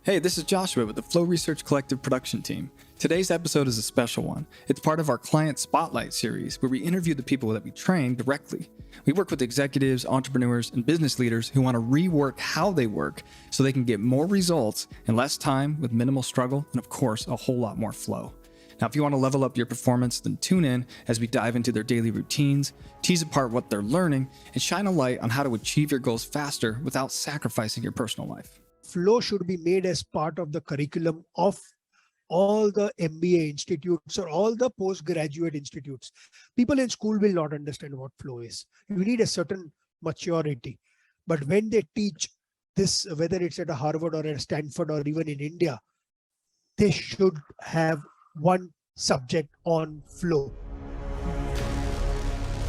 Hey, this is Joshua with the Flow Research Collective production team. Today's episode is a special one. It's part of our Client Spotlight series where we interview the people that we train directly. We work with executives, entrepreneurs, and business leaders who want to rework how they work so they can get more results in less time with minimal struggle and, of course, a whole lot more flow. Now, if you want to level up your performance, then tune in as we dive into their daily routines, tease apart what they're learning, and shine a light on how to achieve your goals faster without sacrificing your personal life. Flow should be made as part of the curriculum of all the MBA institutes or all the postgraduate institutes. People in school will not understand what flow is. You need a certain maturity. But when they teach this, whether it's at a Harvard or at Stanford or even in India, they should have one subject on flow.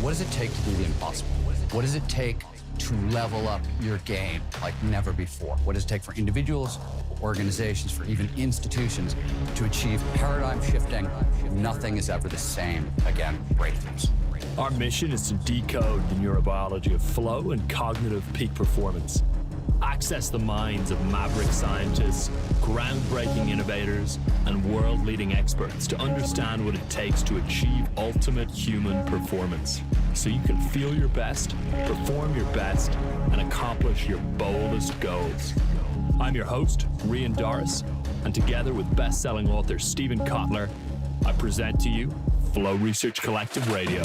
What does it take to do the impossible? What does it take to level up your game like never before? What does it take for individuals, organizations, for even institutions to achieve paradigm shifting? Nothing is ever the same again, breakthroughs. Our mission is to decode the neurobiology of flow and cognitive peak performance. Access the minds of maverick scientists, groundbreaking innovators, and world-leading experts to understand what it takes to achieve ultimate human performance, so you can feel your best, perform your best, and accomplish your boldest goals. I'm your host, Rian Doris, and together with best-selling author Stephen Kotler, I present to you Flow Research Collective Radio.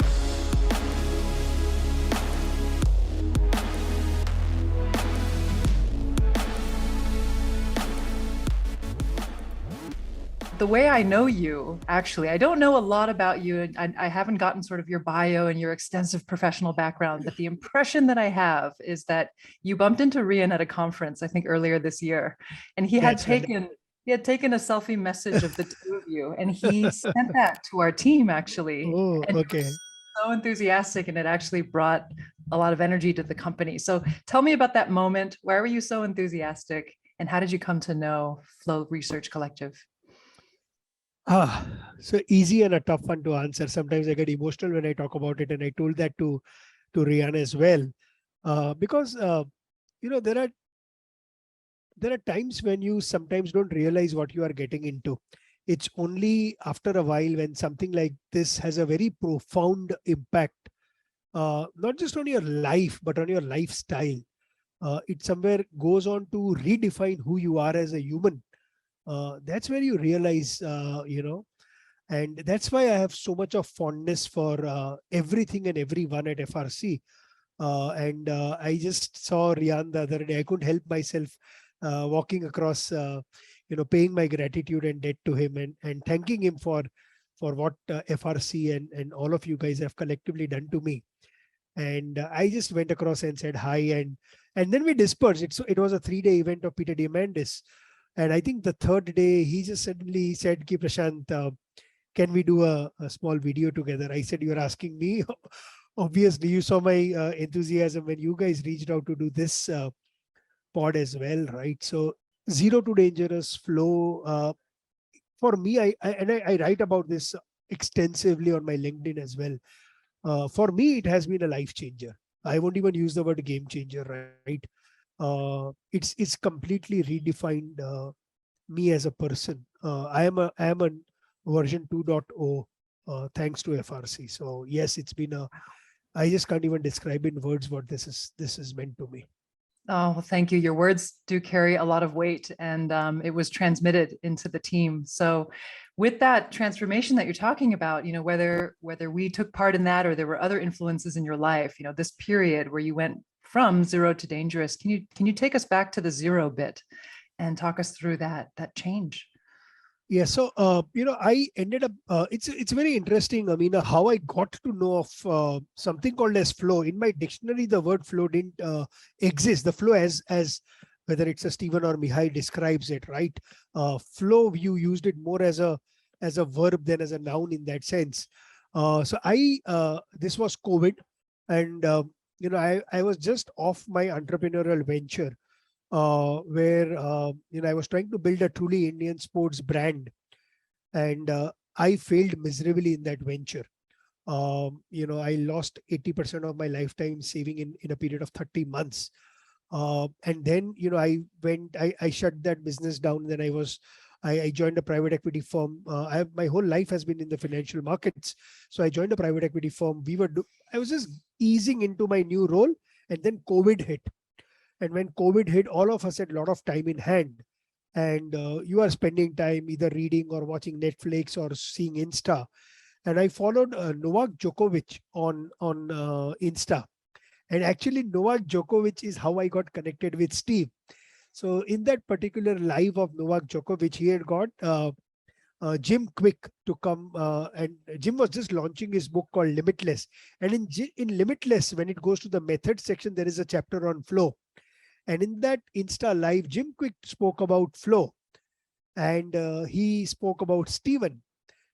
The way I know you, actually, I don't know a lot about you. I haven't gotten sort of your bio and your extensive professional background, but the impression that I have is that you bumped into Rian at a conference, I think earlier this year, and he had taken a selfie message of the two of you, and he sent that to our team, actually. Oh, and okay. he was so enthusiastic, and it actually brought a lot of energy to the company. So tell me about that moment. Why were you so enthusiastic, and how did you come to know Flow Research Collective? So easy and a tough one to answer. Sometimes I get emotional when I talk about it, and I told that to Rian as well, because there are times when you sometimes don't realize what you are getting into. It's only after a while when something like this has a very profound impact, not just on your life but on your lifestyle. It somewhere goes on to redefine who you are as a human. That's where you realize, and that's why I have so much of fondness for everything and everyone at FRC. And I just saw Rian the other day. I couldn't help myself walking across, paying my gratitude and debt to him and thanking him for what FRC and all of you guys have collectively done to me. And I just went across and said hi, and then we dispersed. It was a 3-day event of Peter Diamandis. And I think the third day, he just suddenly said, "Ki Prashant, can we do a small video together?" I said, "You're asking me?" Obviously, you saw my enthusiasm when you guys reached out to do this pod as well, right? So zero to dangerous flow. For me, I write about this extensively on my LinkedIn as well. For me, it has been a life changer. I won't even use the word game changer, right? It's completely redefined me as a person. I am a version 2.0 thanks to FRC. So yes, it's been I just can't even describe in words what this is meant to me. Oh, well, thank you. Your words do carry a lot of weight, and it was transmitted into the team. So with that transformation that you're talking about, whether we took part in that or there were other influences in your life, this period where you went from zero to dangerous, can you take us back to the zero bit and talk us through that change? Yeah, so I ended up. It's very interesting. I mean, how I got to know of something called as flow. In my dictionary, the word flow didn't exist. The flow as whether it's a Stephen or Mihai describes it, right? Flow, you used it more as a verb than as a noun in that sense. So this was COVID, and I was just off my entrepreneurial venture, where I was trying to build a truly Indian sports brand, and I failed miserably in that venture. I lost 80% of my lifetime saving in a period of 30 months. And then, I shut that business down. Then I joined a private equity firm. My whole life has been in the financial markets. So I joined a private equity firm. I was just easing into my new role, and then COVID hit. And when COVID hit, all of us had a lot of time in hand. And you are spending time either reading or watching Netflix or seeing Insta. And I followed Novak Djokovic on Insta. And actually, Novak Djokovic is how I got connected with Steve. So in that particular live of Novak Djokovic, he had got Jim Quick to come, and Jim was just launching his book called Limitless. And in Limitless, when it goes to the method section, there is a chapter on flow. And in that Insta live, Jim Quick spoke about flow, and he spoke about Steven.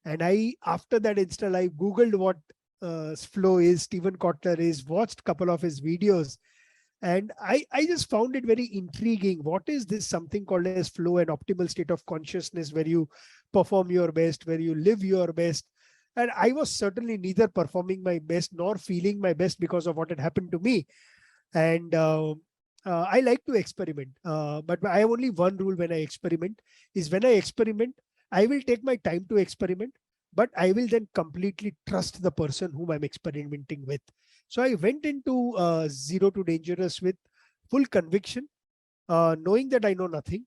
And I, after that Insta live, Googled what flow is, Steven Kotler is, watched a couple of his videos. And I just found it very intriguing. What is this something called as flow, an optimal state of consciousness where you perform your best, where you live your best? And I was certainly neither performing my best nor feeling my best because of what had happened to me. And I like to experiment, but I have only one rule when I experiment, is when I experiment, I will take my time to experiment, but I will then completely trust the person whom I'm experimenting with. So I went into Zero to Dangerous with full conviction, knowing that I know nothing,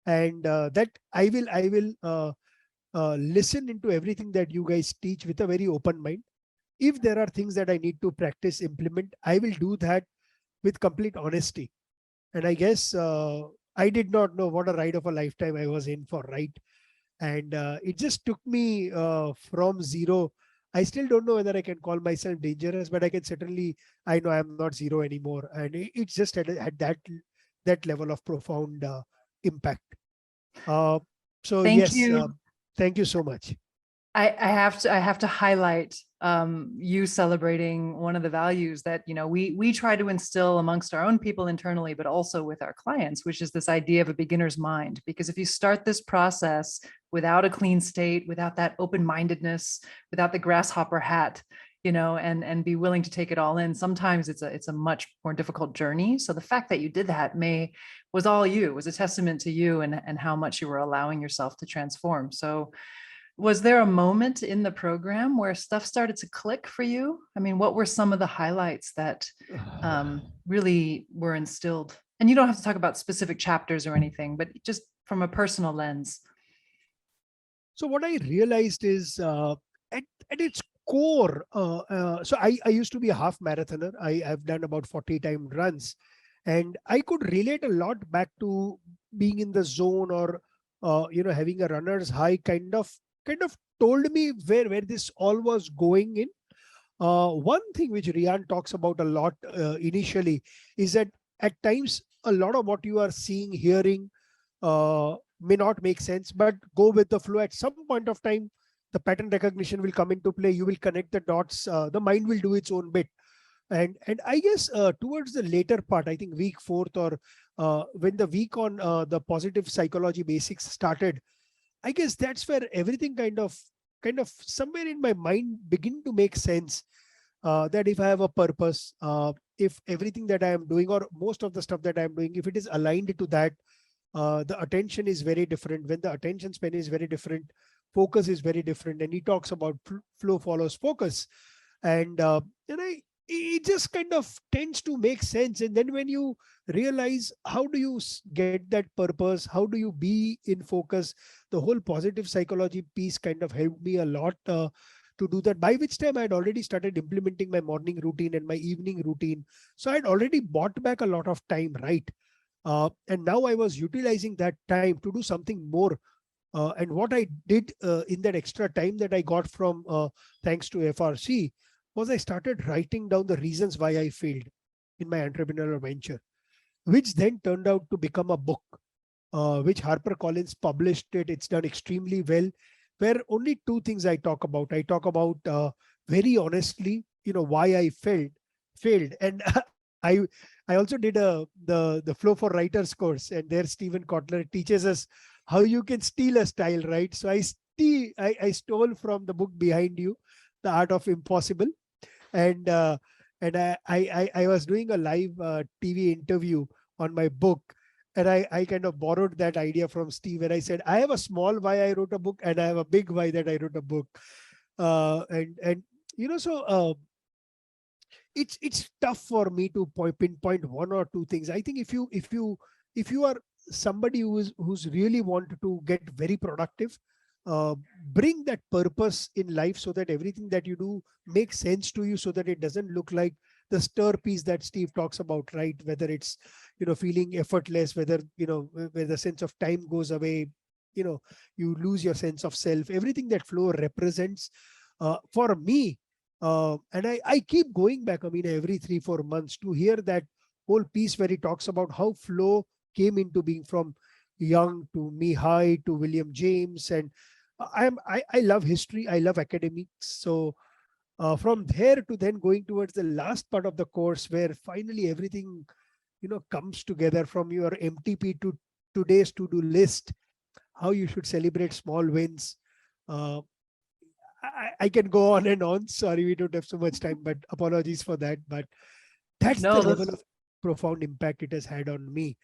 and that I will listen into everything that you guys teach with a very open mind. If there are things that I need to practice, implement, I will do that with complete honesty. And I guess I did not know what a ride of a lifetime I was in for, right? And it just took me from zero. I still don't know whether I can call myself dangerous, but I know I'm not zero anymore. And it's just had that level of profound impact. So Thank yes, you. thank you so much. I have to highlight you celebrating one of the values that we try to instill amongst our own people internally, but also with our clients, which is this idea of a beginner's mind. Because if you start this process without a clean state, without that open-mindedness, without the grasshopper hat, and be willing to take it all in, sometimes it's a much more difficult journey. So the fact that you did that was a testament to you and how much you were allowing yourself to transform. So was there a moment in the program where stuff started to click for you? I mean, what were some of the highlights that really were instilled? And you don't have to talk about specific chapters or anything, but just from a personal lens. So what I realized is at its core, so I used to be a half marathoner. I've done about 40 time runs, and I could relate a lot back to being in the zone or having a runner's high kind of told me where this all was going in. One thing which Rian talks about a lot initially is that at times a lot of what you are seeing, hearing may not make sense, but go with the flow. At some point of time, the pattern recognition will come into play. You will connect the dots. The mind will do its own bit. And I guess towards the later part, I think week 4th or when the week on the positive psychology basics started, I guess that's where everything kind of somewhere in my mind begin to make sense. That if I have a purpose, if everything that I am doing or most of the stuff that I am doing, if it is aligned to that, the attention is very different. When the attention span is very different, focus is very different. And he talks about flow follows focus. And it just kind of tends to make sense. And then when you realize how do you get that purpose, how do you be in focus, the whole positive psychology piece kind of helped me a lot to do that, by which time I had already started implementing my morning routine and my evening routine. So I had already bought back a lot of time, right? And now I was utilizing that time to do something more. And what I did in that extra time that I got from thanks to FRC was I started writing down the reasons why I failed in my entrepreneurial venture, which then turned out to become a book, which HarperCollins published it. It's done extremely well, where only 2 things I talk about. I talk about very honestly, why I failed. And I also did the Flow for Writers course, and there Steven Kotler teaches us how you can steal a style, right? So I stole from the book behind you, The Art of Impossible. And I was doing a live TV interview on my book. And I kind of borrowed that idea from Steve, and I said, I have a small why I wrote a book, and I have a big why that I wrote a book. And it's tough for me to pinpoint one or two things. I think if you are somebody who's really want to get very productive, uh, bring that purpose in life so that everything that you do makes sense to you, so that it doesn't look like the stir piece that Steve talks about, right? Whether it's feeling effortless, whether where the sense of time goes away, you lose your sense of self, everything that flow represents. For me, and I keep going back, I mean, every 3-4 months to hear that whole piece where he talks about how flow came into being from Young to Mihai to William James. And I love history, I love academics. So from there to then going towards the last part of the course, where finally everything comes together, from your MTP to today's to-do list, how you should celebrate small wins. Uh, I can go on and on. Sorry, we don't have so much time, but apologies for that. But that's No, the level that's of profound impact it has had on me.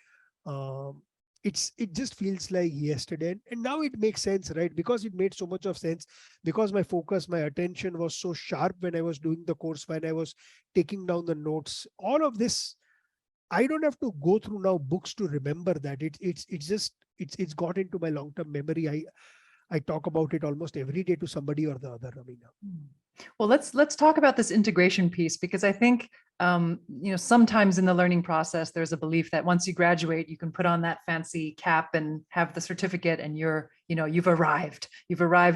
Um, it just feels like yesterday, and now it makes sense, right? Because it made so much of sense, because my focus, my attention was so sharp when I was doing the course, when I was taking down the notes. All of this, I don't have to go through now books to remember that. It's got into my long term memory. I talk about it almost every day to somebody or the other, Amina. Well, let's talk about this integration piece, because I think sometimes in the learning process there's a belief that once you graduate you can put on that fancy cap and have the certificate and you've arrived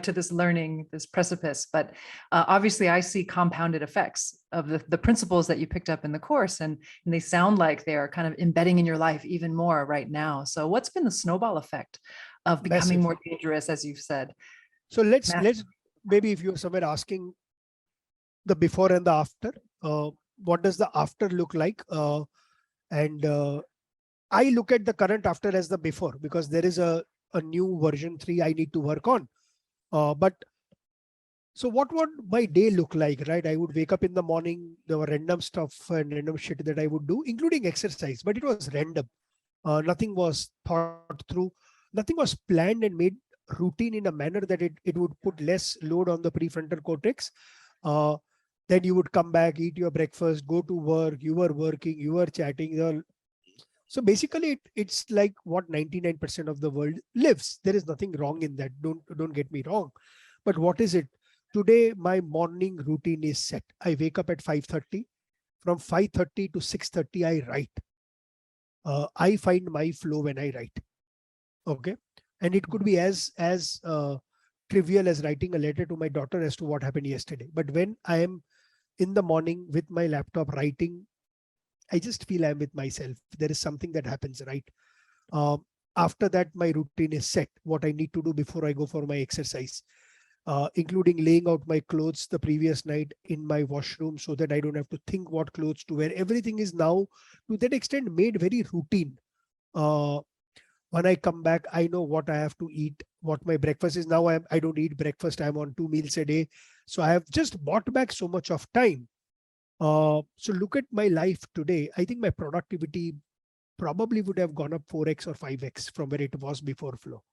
to this learning, this precipice. But obviously I see compounded effects of the principles that you picked up in the course, and they sound like they are kind of embedding in your life even more right now. So what's been the snowball effect of becoming Massive. more dangerous, as you've said? So let's Massive. maybe, if you're somewhere asking the before and the after, what does the after look like? And I look at the current after as the before, because there is a new version 3 I need to work on. But so what would my day look like, right? I would wake up in the morning, there were random stuff and random shit that I would do, including exercise, but it was random. Nothing was thought through. Nothing was planned and made routine in a manner that it would put less load on the prefrontal cortex. Uh, then you would come back, eat your breakfast, go to work, you were working, you were chatting. So basically it's like what 99% of the world lives. There is nothing wrong in that. Don't get me wrong. But what is it? Today, my morning routine is set. I wake up at 5:30. From 5:30 to 6:30, I write. I find my flow when I write. Okay. And it could be as trivial as writing a letter to my daughter as to what happened yesterday. But when I am in the morning with my laptop writing, I just feel I'm with myself. There is something that happens, right? After that, my routine is set. What I need to do before I go for my exercise, including laying out my clothes the previous night in my washroom so that I don't have to think what clothes to wear. Everything is now to that extent made very routine. When I come back, I know what I have to eat, what my breakfast is. Now I don't eat breakfast. I'm on 2 meals a day. So I have just bought back so much of time. So look at my life today. I think my productivity probably would have gone up 4x or 5x from where it was before flow.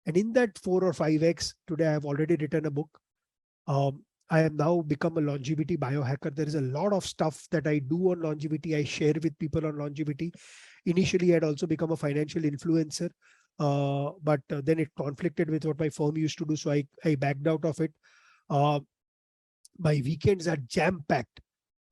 And in that 4 or 5x, today I have already written a book. I have now become a longevity biohacker. There is a lot of stuff that I do on longevity. I share with people on longevity. Initially, I had also become a financial influencer, but then it conflicted with what my firm used to do. So I backed out of it. My weekends are jam-packed.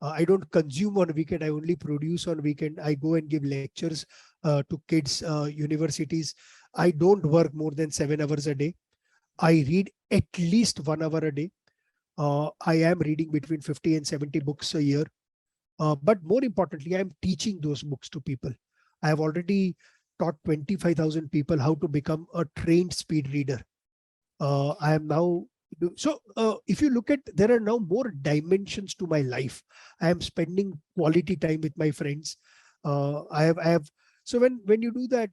I don't consume on weekend. I only produce on weekend. I go and give lectures to kids, universities. I don't work more than 7 hours a day. I read at least 1 hour a day. I am reading between 50 and 70 books a year. But more importantly, I'm teaching those books to people. I have already taught 25,000 people how to become a trained speed reader. I am now so if you look at, there are now more dimensions to my life. I am spending quality time with my friends. I have so when you do that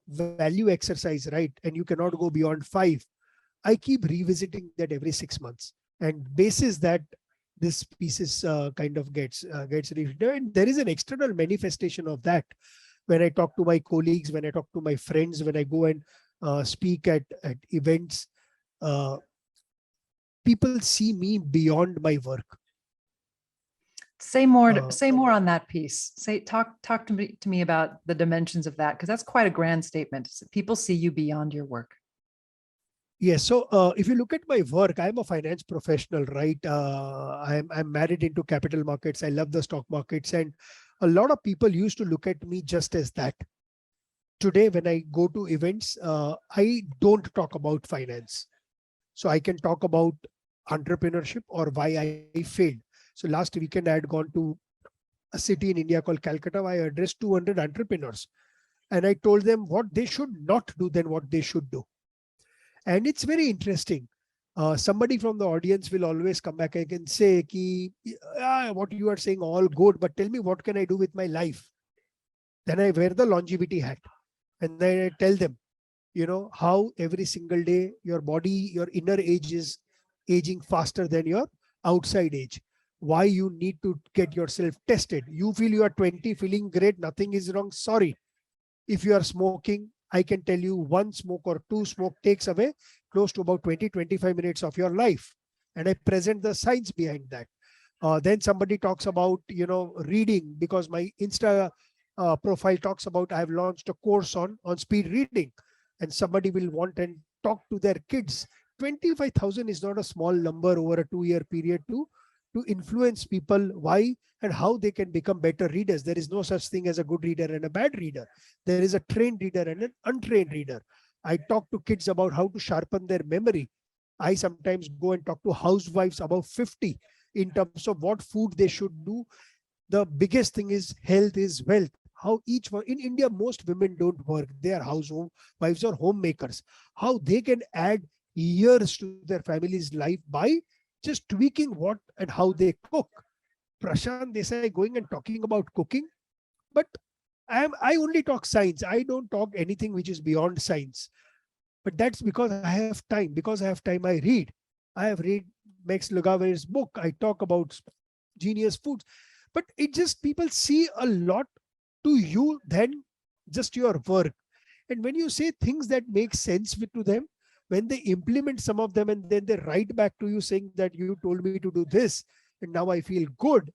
value exercise, right, and you cannot go beyond 5, I keep revisiting that every 6 months, and basis that this piece is kind of gets rewritten. And there is an external manifestation of that. when I talk to my colleagues, when I talk to my friends, when I go and speak at events, uh, people see me beyond my work. Say more. Uh, Say more on that piece. Talk to me about the dimensions of that, because that's quite a grand statement. People see you beyond your work. Yes. So if you look at my work, I'm a finance professional, right? I'm married into capital markets. I love the stock markets, and a lot of people used to look at me just as that. Today, when I go to events, I don't talk about finance. So I can talk about entrepreneurship or why I failed. So last weekend, I had gone to a city in India called Calcutta. I addressed 200 entrepreneurs, and I told them what they should not do than what they should do. And it's very interesting. Somebody from the audience will always come back and say, Ki, what you are saying all good, but tell me what can I do with my life? Then I wear the longevity hat and then I tell them, how every single day your body, your inner age is aging faster than your outside age. Why you need to get yourself tested. You feel you are 20, feeling great, nothing is wrong. Sorry. If you are smoking, I can tell you one smoke or two smoke takes away close to about 20-25 minutes of your life. And I present the science behind that. Then somebody talks about, reading, because my Insta profile talks about I have launched a course on speed reading, and somebody will want and talk to their kids. 25,000 is not a small number over a 2-year period to influence people why and how they can become better readers. There is no such thing as a good reader and a bad reader. There is a trained reader and an untrained reader. I talk to kids about how to sharpen their memory. I sometimes go and talk to housewives above 50 in terms of what food they should do. The biggest thing is health is wealth. How each one in India, most women don't work. They are housewives or homemakers. How they can add years to their family's life by just tweaking what and how they cook. Prashant Desai going and talking about cooking, but I only talk science. I don't talk anything which is beyond science. But that's because I have time. Because I have time, I read. I have read Max Lugaver's book. I talk about genius foods. But it just, people see a lot to you than just your work. And when you say things that make sense to them, when they implement some of them and then they write back to you saying that you told me to do this and now I feel good,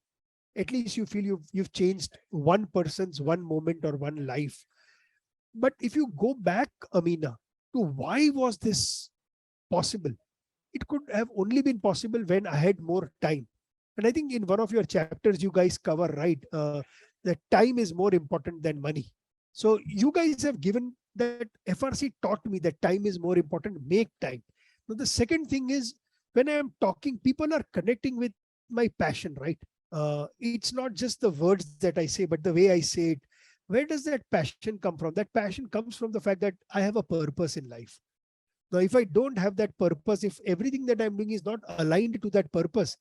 at least you feel you've changed one person's one moment or one life. But if you go back, Amina, to why was this possible? It could have only been possible when I had more time. And I think in one of your chapters, you guys cover, right, that time is more important than money. So you guys have given that. FRC taught me that time is more important. Make time. Now, the second thing is, when I am talking, people are connecting with my passion, right? It's not just the words that I say, but the way I say it. Where does that passion come from? That passion comes from the fact that I have a purpose in life. Now, if I don't have that purpose, if everything that I'm doing is not aligned to that purpose,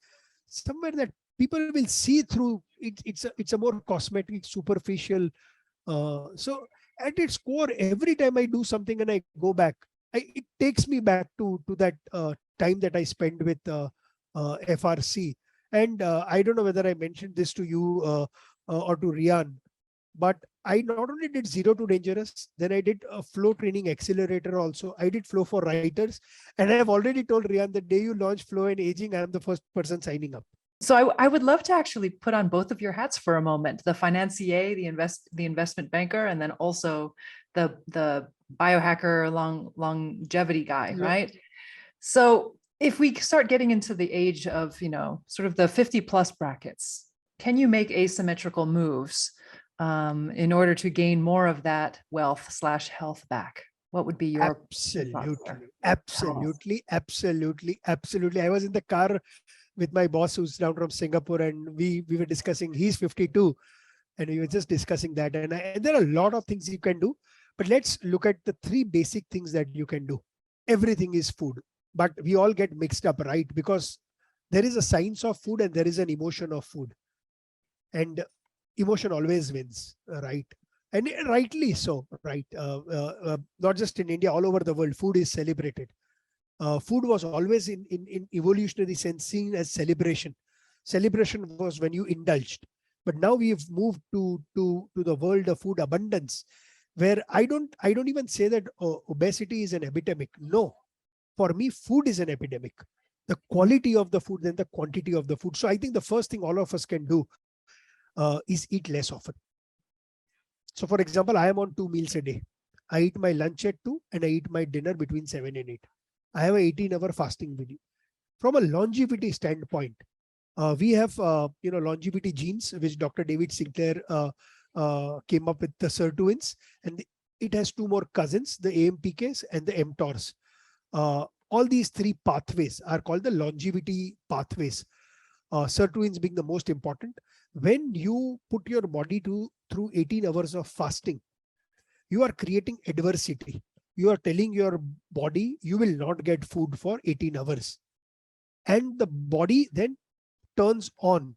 somewhere that people will see through it, it's a more cosmetic, superficial. So at its core, every time I do something and I go back, it takes me back to that time that I spend with FRC. And I don't know whether I mentioned this to you or to Rian, but I not only did Zero to Dangerous, then I did a flow training accelerator also. I did flow for writers. And I have already told Rian, the day you launch flow and aging, I am the first person signing up. So I would love to actually put on both of your hats for a moment: the financier, the investment banker, and then also the biohacker, longevity guy, Yeah. right? So if we start getting into the age of, sort of the 50 plus brackets, can you make asymmetrical moves in order to gain more of that wealth/health back? What would be your absolutely. I was in the car with my boss who's down from Singapore, and we were discussing. He's 52, and we were just discussing that. And there are a lot of things you can do, but let's look at the 3 basic things that you can do. Everything is food, but we all get mixed up, right? Because there is a science of food and there is an emotion of food, and emotion always wins, right? And rightly so, right? Not just in India, all over the world, food is celebrated. Food was always in evolutionary sense seen as celebration. Celebration was when you indulged. But now we've moved to the world of food abundance, where I don't even say that obesity is an epidemic. No, for me, food is an epidemic. The quality of the food and the quantity of the food. So I think the first thing all of us can do is eat less often. So for example, I am on 2 meals a day. I eat my lunch at 2 and I eat my dinner between 7 and 8. I have a 18-hour fasting video. From a longevity standpoint, we have longevity genes, which Dr. David Sinclair came up with, the sirtuins, and it has 2 more cousins, the AMPKs and the mTORs. All these 3 pathways are called the longevity pathways. Sirtuins being the most important. When you put your body through 18 hours of fasting, you are creating adversity. You are telling your body you will not get food for 18 hours. And the body then turns on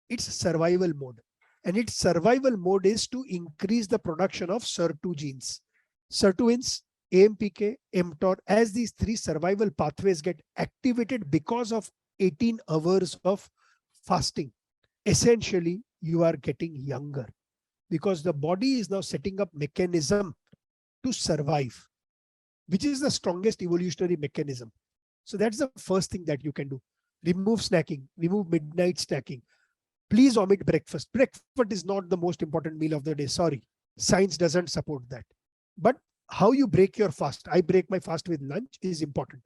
its survival mode. And its survival mode is to increase the production of SIR2 genes. Sirtuins, AMPK, mTOR, as these 3 survival pathways get activated because of 18 hours of fasting, essentially you are getting younger, because the body is now setting up mechanism to survive, which is the strongest evolutionary mechanism. So that's the first thing that you can do. Remove snacking, remove midnight snacking. Please omit breakfast. Breakfast is not the most important meal of the day. Sorry, science doesn't support that. But how you break your fast, I break my fast with lunch, is important,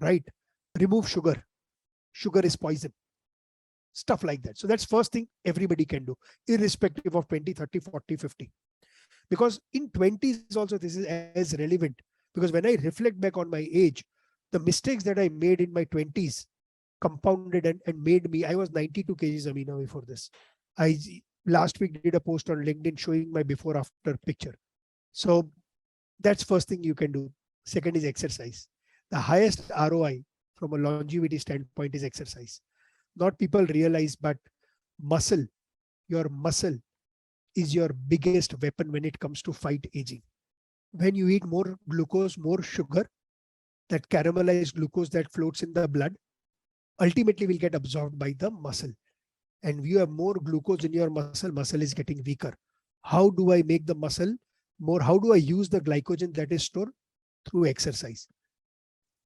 right? Remove sugar. Sugar is poison. Stuff like that. So that's first thing everybody can do, irrespective of 20, 30, 40, 50. Because in 20s also this is as relevant. Because when I reflect back on my age, the mistakes that I made in my 20s compounded and made me, I was 92 kgs, Amina, before this. I last week did a post on LinkedIn showing my before after picture. So that's first thing you can do. Second is exercise. The highest ROI from a longevity standpoint is exercise. Not people realize, but your muscle is your biggest weapon when it comes to fight aging. When you eat more glucose, more sugar, that caramelized glucose that floats in the blood ultimately will get absorbed by the muscle. And you have more glucose in your muscle is getting weaker. How do I make the muscle more? How do I use the glycogen that is stored? Through exercise.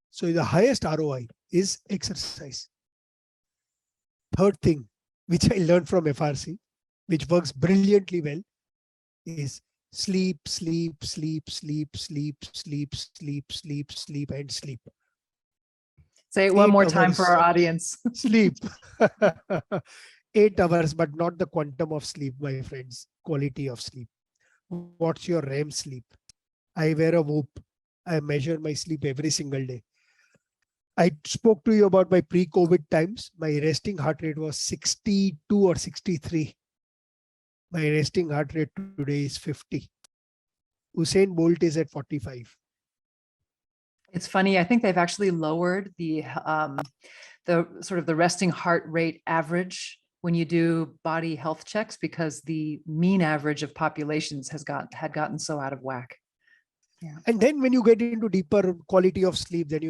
So the highest ROI is exercise. Third thing, which I learned from FRC, which works brilliantly well, is sleep, sleep, sleep, sleep, sleep, sleep, sleep, sleep, sleep, and sleep. Say it one more time for our audience. Sleep. 8 hours, but not the quantum of sleep, my friends. Quality of sleep. What's your REM sleep? I wear a Whoop. I measure my sleep every single day. I spoke to you about my pre-COVID times. My resting heart rate was 62 or 63. My resting heart rate today is 50. Usain Bolt is at 45. It's funny. I think they've actually lowered the sort of the resting heart rate average when you do body health checks, because the mean average of populations had gotten so out of whack. Yeah. And then when you get into deeper quality of sleep, then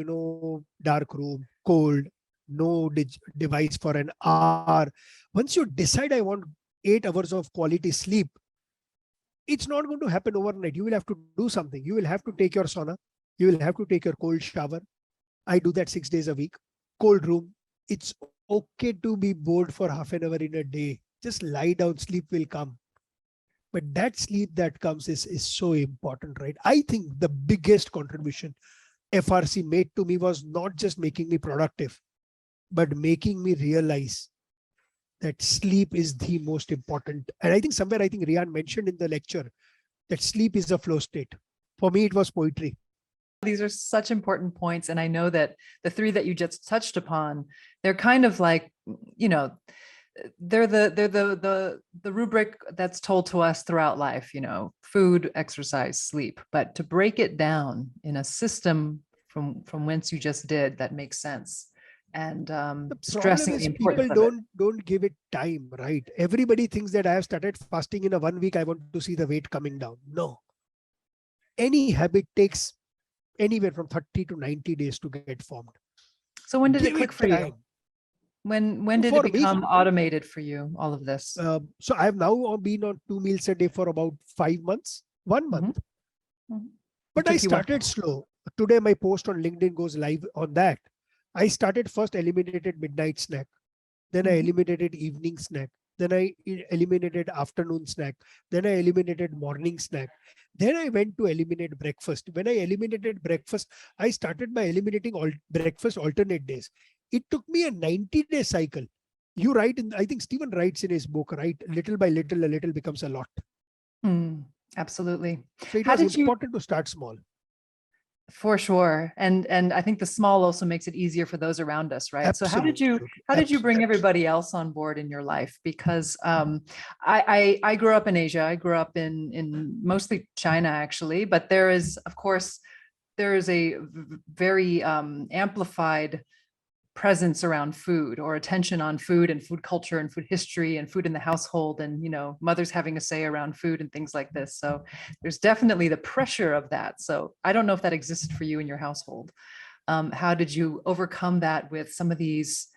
dark room, cold, no device for an hour. Once you decide I want 8 hours of quality sleep, it's not going to happen overnight. You will have to do something. You will have to take your sauna. You will have to take your cold shower. I do that 6 days a week. Cold room. It's okay to be bored for half an hour in a day. Just lie down, sleep will come. But that sleep that comes is so important, right? I think the biggest contribution FRC made to me was not just making me productive, but making me realize that sleep is the most important. And I think somewhere, Rian mentioned in the lecture that sleep is a flow state. For me, it was poetry. These are such important points. And I know that the 3 that you just touched upon, they're kind of like, they're the rubric that's told to us throughout life, food, exercise, sleep. But to break it down in a system from whence you just did, that makes sense. And stressing the importance people of it. don't give it time, right? Everybody thinks that I have started fasting in a 1 week, I want to see the weight coming down. No. Any habit takes anywhere from 30 to 90 days to get formed. So when did it click for you? When did For it me, become automated for you, all of this? so I have now been on 2 meals a day for about 5 months, 1 month. Mhm. But It I took you one- started slow. Today, my post on LinkedIn goes live on that. I started first eliminated midnight snack. Then I Mhm. eliminated evening snack. Then I eliminated afternoon snack. Then I eliminated morning snack. Then I went to eliminate breakfast. When I eliminated breakfast, I started by eliminating all breakfast alternate days. It took me a 90-day cycle. You write in, I think Stephen writes in his book, right? Little by little, a little becomes a lot. Absolutely. So it How was did you? important to start small. For sure. And I think the small also makes it easier for those around us, right? So Absolutely. how did you bring everybody else on board in your life? Because I grew up in Asia. I grew up in mostly China, actually, but there is, of course, there is a very amplified presence around food, or attention on food and food culture and food history and food in the household, and mothers having a say around food and things like this. So there's definitely the pressure of that. So I don't know if that existed for you in your household. How did you overcome that with some of these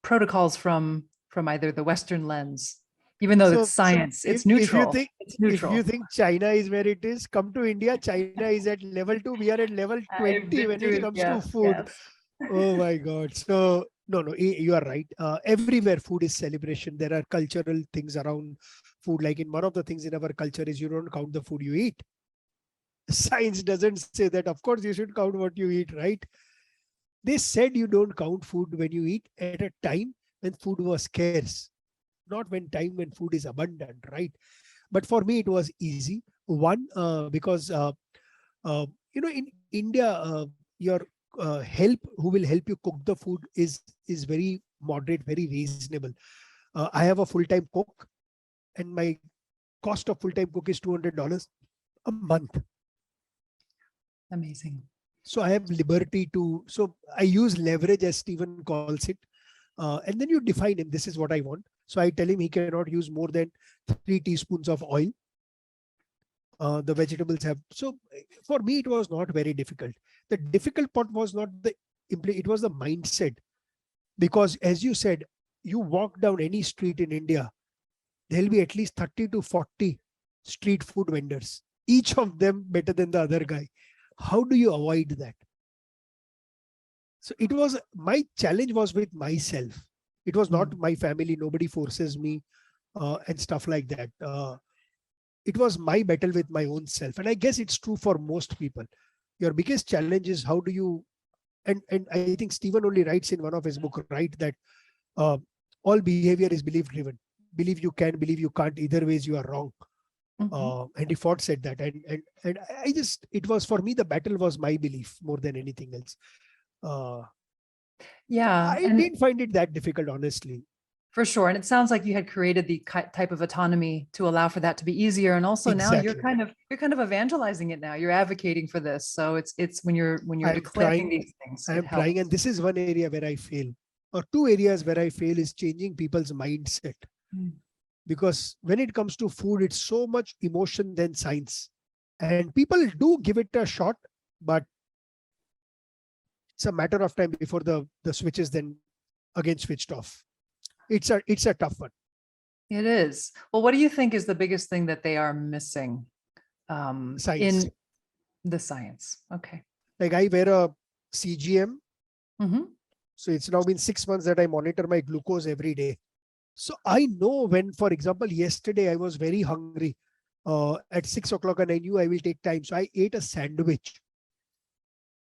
protocols from either the Western lens, even though it's science, it's neutral. It's if you neutral. think China is where it is, come to India. China is at level 2. We are at level 20 when it comes to food. Yes. Oh my God. So no, you are right. Everywhere food is celebration. There are cultural things around food. Like in one of the things in our culture is you don't count the food you eat. Science doesn't say that. Of course, you should count what you eat, right? They said you don't count food when you eat at a time when food was scarce, not when food is abundant, right? But for me, it was easy. One, because in India, your help who will help you cook the food is very moderate, very reasonable. I have a full-time cook, and my cost of full-time cook is $200 a month. Amazing. So I have liberty to. So I use leverage, as Stephen calls it, and then you define him. This is what I want. So I tell him he cannot use more than 3 teaspoons of oil. The vegetables have. So for me, it was not very difficult. The difficult part was not it was the mindset. Because as you said, you walk down any street in India, there'll be at least 30 to 40 street food vendors, each of them better than the other guy. How do you avoid that? So my challenge was with myself. It was not my family. Nobody forces me and stuff like that. It was my battle with my own self. And I guess it's true for most people. Your biggest challenge is how do you, and I think Stephen only writes in one of his book, right, that all behavior is belief driven. Believe you can, believe you can't. Either ways, you are wrong. Henry Ford said that. And it was for me, the battle was my belief more than anything else. Yeah. I didn't find it that difficult, honestly. For sure. And it sounds like you had created the type of autonomy to allow for that to be easier. And also now you're kind of evangelizing it now. You're advocating for this. So it's when you're declaring these things. I'm trying. And this is one area where I fail. Or 2 areas where I fail is changing people's mindset. Because when it comes to food, it's so much emotion than science. And people do give it a shot, but it's a matter of time before the switch is then again switched off. It's a tough one. It is. Well, what do you think is the biggest thing that they are missing Science. in the science? Okay. Like I wear a CGM. Mm-hmm. So it's now been 6 months that I monitor my glucose every day. So I know when, for example, yesterday I was very hungry at 6 o'clock and I knew I will take time. So I ate a sandwich.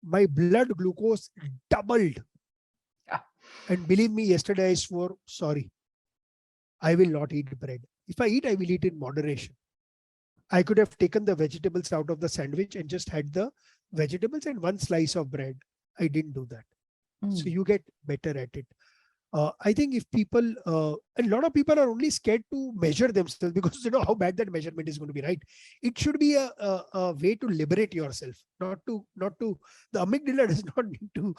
My blood glucose doubled. Yeah. And believe me, yesterday I swore, sorry, I will not eat bread. If I eat, I will eat in moderation. I could have taken the vegetables out of the sandwich and just had the vegetables and 1 slice of bread. I didn't do that. So you get better at it. I think if people, and a lot of people are only scared to measure themselves because they know how bad that measurement is going to be, right? It should be a way to liberate yourself, not to, the amygdala does not need to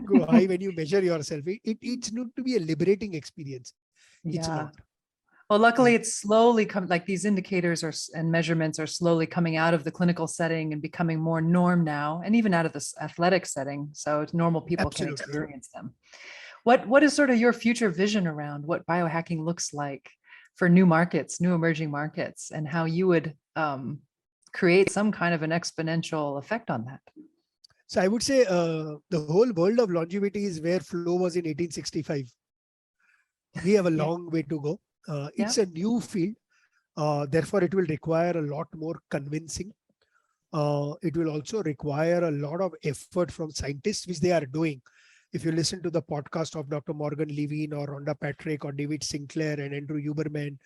go high when you measure yourself. It's need to be a liberating experience. It's not. Well, luckily it's slowly like these indicators and measurements are slowly coming out of the clinical setting and becoming more norm now, and even out of this athletic setting. So normal people can Absolutely. experience them. What is sort of your future vision around what biohacking looks like for new markets, new emerging markets, and how you would create some kind of an exponential effect on that? So I would say the whole world of longevity is where flow was in 1865. We have a long way to go. It's a new field. Therefore, it will require a lot more convincing. It will also require a lot of effort from scientists, which they are doing. If you listen to the podcast of Dr. Morgan Levine or Rhonda Patrick or David Sinclair and Andrew Huberman,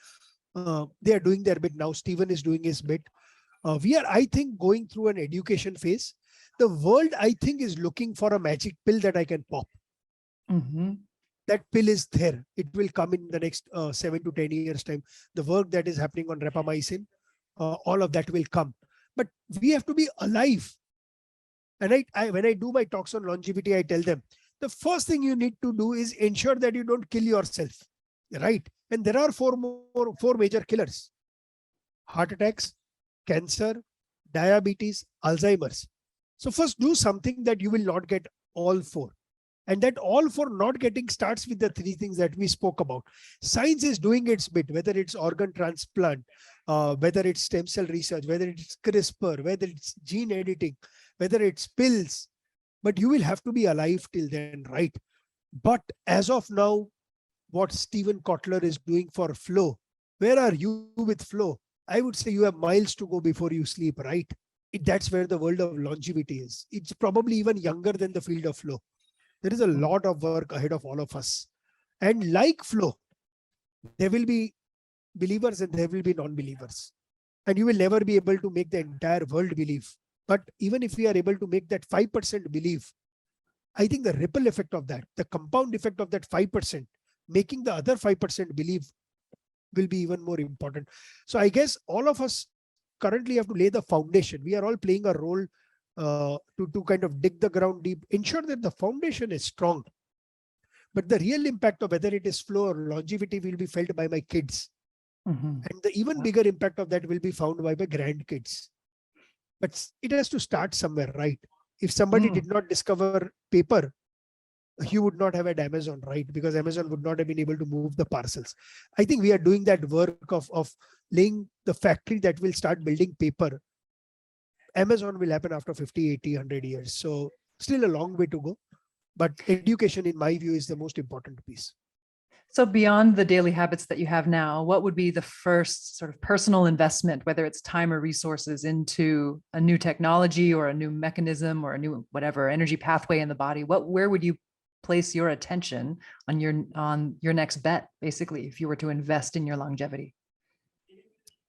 they are doing their bit. Now Stephen is doing his bit. We are, I think, going through an education phase. The world, I think, is looking for a magic pill that I can pop. Mm-hmm. That pill is there. It will come in the next 7 to 10 years time. The work that is happening on rapamycin, all of that will come. But we have to be alive. And when I do my talks on longevity, I tell them, the first thing you need to do is ensure that you don't kill yourself, right? And there are four major killers: heart attacks, cancer, diabetes, Alzheimer's. So first do something that you will not get all four. And that all for not getting starts with the three things that we spoke about. Science is doing its bit, whether it's organ transplant, whether it's stem cell research, whether it's CRISPR, whether it's gene editing, whether it's pills. But you will have to be alive till then, right? But as of now, what Stephen Kotler is doing for flow, where are you with flow? I would say you have miles to go before you sleep, right? That's where the world of longevity is. It's probably even younger than the field of flow. There is a lot of work ahead of all of us. And like flow, there will be believers and there will be non-believers. And you will never be able to make the entire world believe. But even if we are able to make that 5% believe, I think the ripple effect of that, the compound effect of that 5%, making the other 5% believe, will be even more important. So I guess all of us currently have to lay the foundation. We are all playing a role to kind of dig the ground deep, ensure that the foundation is strong. But the real impact of whether it is flow or longevity will be felt by my kids. Mm-hmm. And the even bigger impact of that will be found by my grandkids. But it has to start somewhere, right? If somebody did not discover paper, he would not have had Amazon, right? Because Amazon would not have been able to move the parcels. I think we are doing that work of laying the factory that will start building paper. Amazon will happen after 50, 80, 100 years. So still a long way to go. But education, in my view, is the most important piece. So beyond the daily habits that you have now, what would be the first sort of personal investment, whether it's time or resources, into a new technology or a new mechanism or a new whatever energy pathway in the body? Where would you place your attention on your next bet, basically, if you were to invest in your longevity?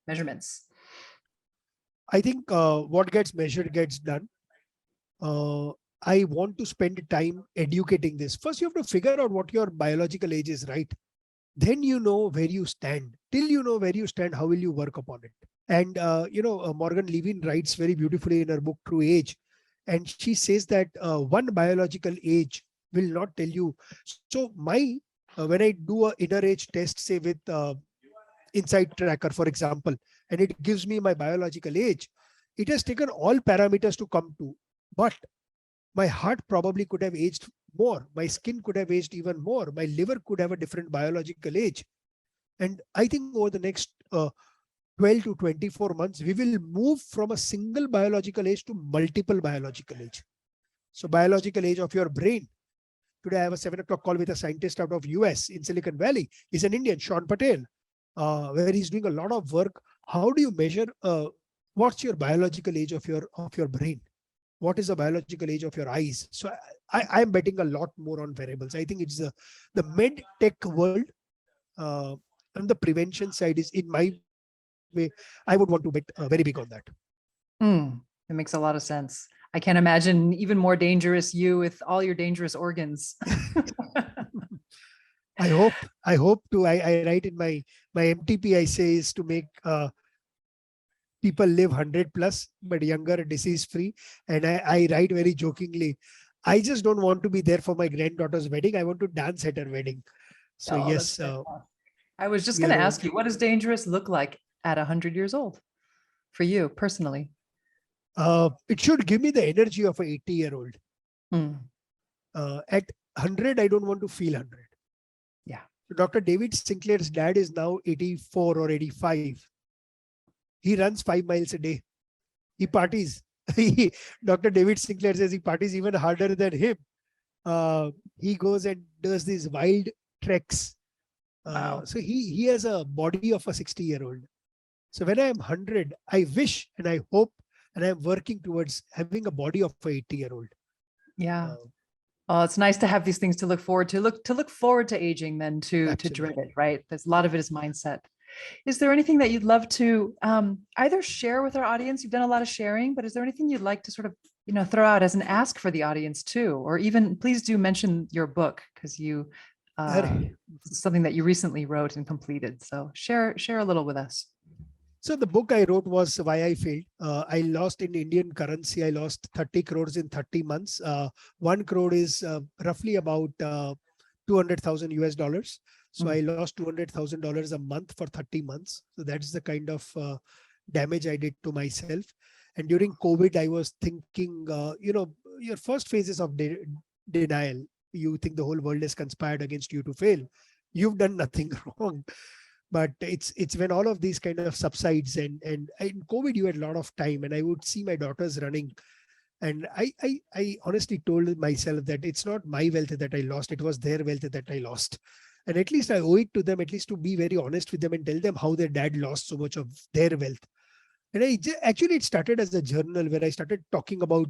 Measurements. I think what gets measured gets done. I want to spend time educating this. First, you have to figure out what your biological age is, right? Then you know where you stand. Till you know where you stand, how will you work upon it? And, Morgan Levine writes very beautifully in her book, True Age. And she says that one biological age will not tell you. So when I do an inner age test, say with Insight Tracker, for example, and it gives me my biological age, it has taken all parameters to come to. But my heart probably could have aged more. My skin could have aged even more. My liver could have a different biological age. And I think over the next 12 to 24 months, we will move from a single biological age to multiple biological age. So biological age of your brain. Today I have a 7 o'clock call with a scientist out of US in Silicon Valley. He's an Indian, Sean Patel, where he's doing a lot of work. How do you measure what's your biological age of your brain? What is the biological age of your eyes? So I'm betting a lot more on variables. I think it's the med tech world and the prevention side is, in my way, I would want to bet very big on that. It makes a lot of sense. I can't imagine even more dangerous you with all your dangerous organs. I hope to. I write in my MTP, I say, is to make people live 100 plus, but younger, disease free. And I write very jokingly, I just don't want to be there for my granddaughter's wedding. I want to dance at her wedding. So yes. I was just going to ask you, what does dangerous look like at 100 years old for you personally? It should give me the energy of an 80-year-old. Hmm. At 100, I don't want to feel 100. Yeah. Dr. David Sinclair's dad is now 84 or 85. He runs 5 miles a day. He parties. Dr. David Sinclair says he parties even harder than him. He goes and does these wild treks. Wow. So he has a body of a 60-year-old. So when I am 100, I wish and I hope and I'm working towards having a body of a 80-year-old. Yeah. Oh, it's nice to have these things to look forward to. Look forward to aging than to dread it, right? There's a lot of it is mindset. Is there anything that you'd love to either share with our audience? You've done a lot of sharing, but is there anything you'd like to sort of, throw out as an ask for the audience too? Or even please do mention your book, because you something that you recently wrote and completed. So share a little with us. So the book I wrote was Why I Failed. I lost in Indian currency. I lost 30 crores in 30 months. 1 crore is roughly about 200,000 US dollars. So I lost $200,000 a month for 30 months. So that's the kind of damage I did to myself. And during COVID, I was thinking, your first phases of denial. You think the whole world has conspired against you to fail. You've done nothing wrong. But it's when all of these kind of subsides and in COVID, you had a lot of time, and I would see my daughters running. And I honestly told myself that it's not my wealth that I lost. It was their wealth that I lost. And at least I owe it to them, at least to be very honest with them and tell them how their dad lost so much of their wealth. And actually, it started as a journal where I started talking about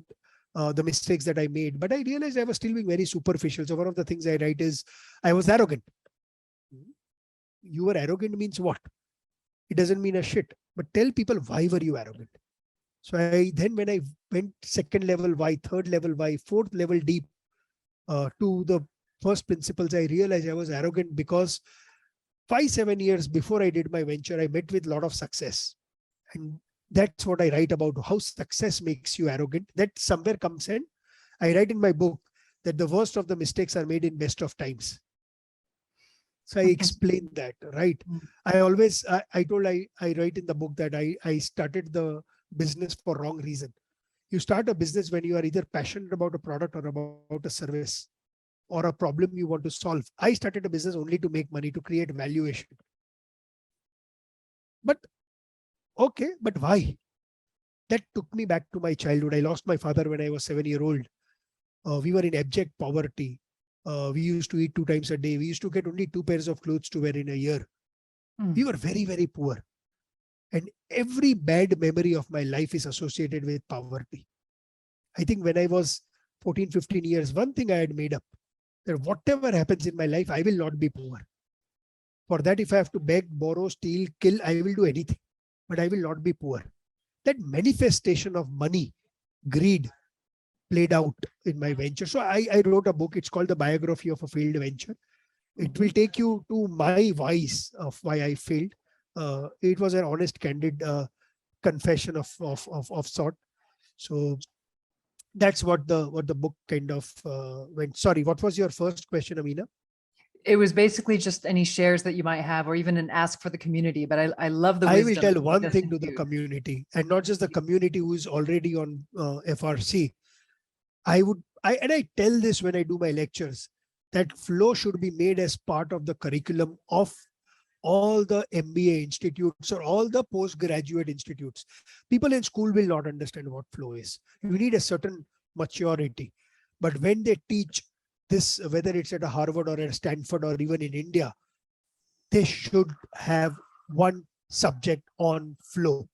the mistakes that I made. But I realized I was still being very superficial. So one of the things I write is, I was arrogant. You were arrogant means what? It doesn't mean a shit. But tell people, why were you arrogant? So when I went second level why, third level why, fourth level deep to the first principles, I realized I was arrogant because 5-7 years before I did my venture, I met with a lot of success. And that's what I write about, how success makes you arrogant. That somewhere comes in. I write in my book that the worst of the mistakes are made in best of times. So I explained that, right? I write in the book that I started the business for wrong reason. You start a business when you are either passionate about a product or about a service or a problem you want to solve. I started a business only to make money, to create valuation. But why? That took me back to my childhood. I lost my father when I was 7-year-old. We were in abject poverty. We used to eat 2 times a day. We used to get only 2 pairs of clothes to wear in a year. We were very, very poor. And every bad memory of my life is associated with poverty. I think when I was 14, 15 years, one thing I had made up, that whatever happens in my life, I will not be poor. For that, if I have to beg, borrow, steal, kill, I will do anything. But I will not be poor. That manifestation of money, greed, played out in my venture. So I wrote a book. It's called The Biography of a Failed Venture. It will take you to my whys of why I failed. It was an honest, candid confession of sort. So that's what the book kind of went. Sorry, what was your first question, Amina? It was basically just any shares that you might have, or even an ask for the community. But I love the wisdom. I will tell one thing to the community, and not just the community who is already on FRC. I tell this when I do my lectures, that flow should be made as part of the curriculum of all the MBA institutes or all the postgraduate institutes. People in school will not understand what flow is. You need a certain maturity. But when they teach this, whether it's at a Harvard or at Stanford or even in India, they should have one subject on flow.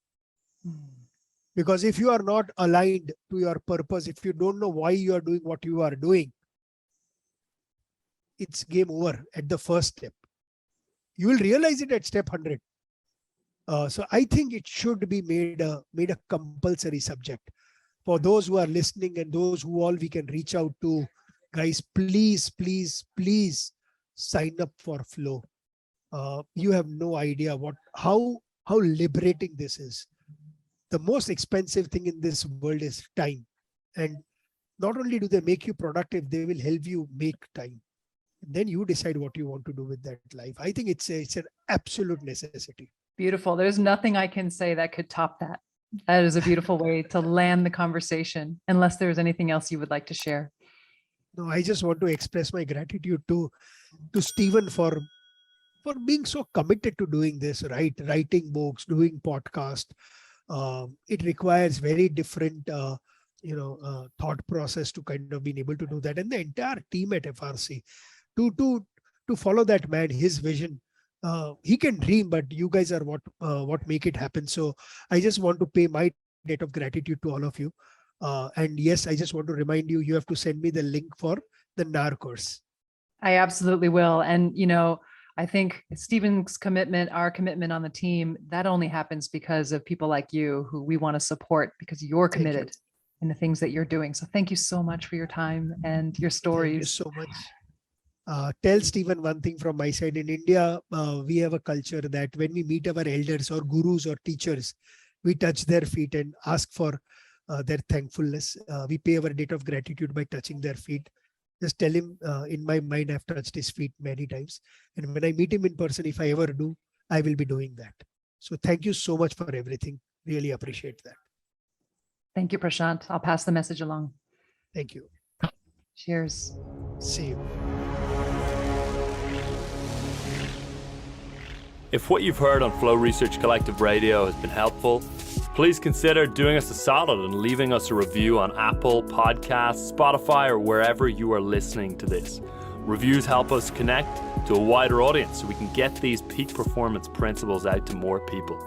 Because if you are not aligned to your purpose, if you don't know why you are doing what you are doing, it's game over at the first step. You will realize it at step 100. So I think it should be made a compulsory subject for those who are listening and those who all we can reach out to. Guys, please, please, please sign up for flow. You have no idea how liberating this is. The most expensive thing in this world is time. And not only do they make you productive, they will help you make time. Then you decide what you want to do with that life. I think it's an absolute necessity. Beautiful. There's nothing I can say that could top that. That is a beautiful way to land the conversation, unless there's anything else you would like to share. No, I just want to express my gratitude to Stephen for being so committed to doing this, right? Writing books, doing podcast. It requires very different, thought process to kind of being able to do that. And the entire team at FRC to follow that man, his vision. He can dream, but you guys are what make it happen. So I just want to pay my debt of gratitude to all of you. And yes, I just want to remind you, you have to send me the link for the NAR course. I absolutely will. And, I think Stephen's commitment, our commitment on the team, that only happens because of people like you who we want to support because you're committed in the things that you're doing. So thank you so much for your time and your stories. Thank you so much. Tell Stephen one thing from my side. In India, we have a culture that when we meet our elders or gurus or teachers, we touch their feet and ask for their thankfulness. We pay our debt of gratitude by touching their feet. Just tell him, in my mind, I've touched his feet many times. And when I meet him in person, if I ever do, I will be doing that. So thank you so much for everything. Really appreciate that. Thank you, Prashant. I'll pass the message along. Thank you. Cheers. See you. If what you've heard on Flow Research Collective Radio has been helpful, please consider doing us a solid and leaving us a review on Apple Podcasts, Spotify, or wherever you are listening to this. Reviews help us connect to a wider audience so we can get these peak performance principles out to more people.